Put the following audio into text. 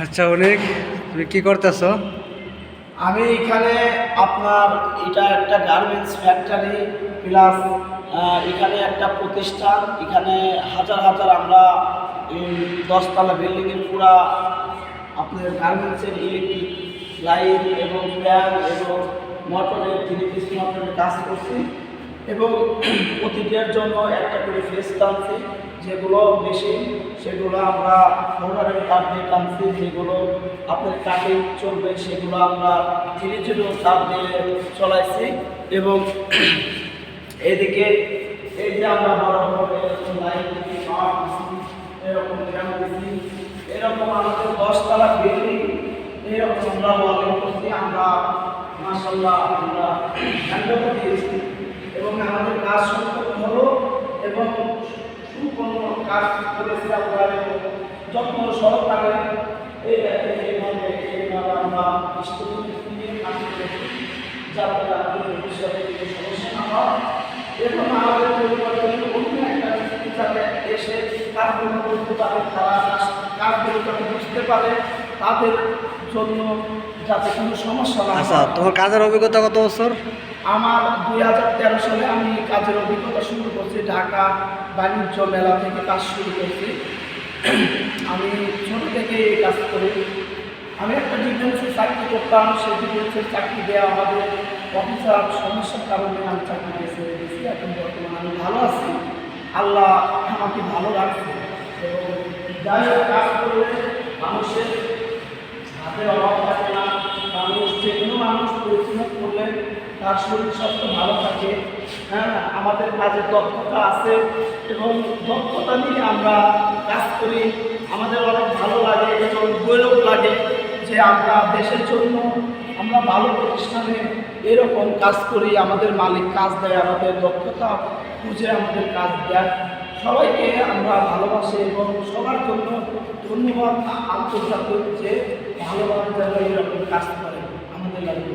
আচ্ছা, অনেক তুমি কি করতেছো? আমি এখানে আপনার এটা একটা গার্মেন্টস ফ্যাক্টরি প্লাস এখানে একটা প্রতিষ্ঠান। এখানে হাজার হাজার আমরা 10তলা বিল্ডিংয়ের পুরা আপনার গার্মেন্টসের ইলেকট্রিক লাইন এবং ফ্যান এবং মোটরের 3 পিস মোটরের কাজ করছি এবং অতিথিদের জন্য একটা করে ফেস টানছি, যেগুলো বেশি সেগুলো আমরা মোটরের তার দিয়ে টানছি, যেগুলো আপনার কাঠে চলবে সেগুলো আমরা ধীরে ধীরে তার দিয়ে চলাইছি। এবং এদিকে এই যে আমরা বড় বড় এরকম লাইন এরকম ক্যাম্প দিচ্ছি, এরকম আমাদের 10তলা বিল্ডিং এরকম আমরা ওয়ার্কিং করছি। আমরা মাশাআল্লাহ আমরা হ্যান্ডওভার দিয়েছি এবং আমাদের কাজ সম্পূর্ণ হলো এবং সম্পূর্ণ কাজ করেছি আমরা যত্ন সহকারে। এই এইভাবে আমরা স্টুডেন্ট নিয়ে কাজ করেছি যাতে আমাদের ভবিষ্যতে কোনো সমস্যা না হয় এবং আমাদের পরিবর্তন অন্য একটা যাতে এসে কাজগুলো করতে পারে, তারা কাজগুলো যাতে বুঝতে পারে, তাদের জন্য যাতে কোনো সমস্যা না হয়। আচ্ছা, তোমার কাজের অভিজ্ঞতা কত বছর? আমার 2013 সালে আমি কাজের অভিজ্ঞতা শুরু করছি। ঢাকা বাণিজ্য মেলা থেকে কাজ শুরু করছি। আমি ছোট থেকে এই কাজ করি। আমি একটা ডিফেন্সের চাকরি করতাম, সেই ডিফেন্সের চাকরি দেওয়া আমাদের অফিসার সমস্যার কারণে আমি চাকরি বেছে দিয়েছি। এখন বর্তমানে আমি ভালো আছি, আল্লাহ আমাকে ভালো রাখছে এবং যাই হোক কাজ করলে মানুষের হাতের অভাব থাকে না। মানুষ যে কোনো মানুষ পরিশ্রম করলে তার শরীর স্বাস্থ্য ভালো থাকে। হ্যাঁ, আমাদের কাজের দক্ষতা আছে এবং দক্ষতা নিয়ে আমরা কাজ করি। আমাদের অনেক ভালো লাগে এবং গৌরব লাগে যে আমরা দেশের জন্য আমরা ভালো প্রতিষ্ঠানে এরকম কাজ করি। আমাদের মালিক কাজ দেয়, আমাদের দক্ষতা বুঝে আমাদের কাজ দেয়। সবাইকে আমরা ভালোবাসি এবং সবার জন্য ধন্যবাদ আন্তর্জাতিক যে ভালোবাসা যেন এরকম কাজ করে আমাদের লাগে।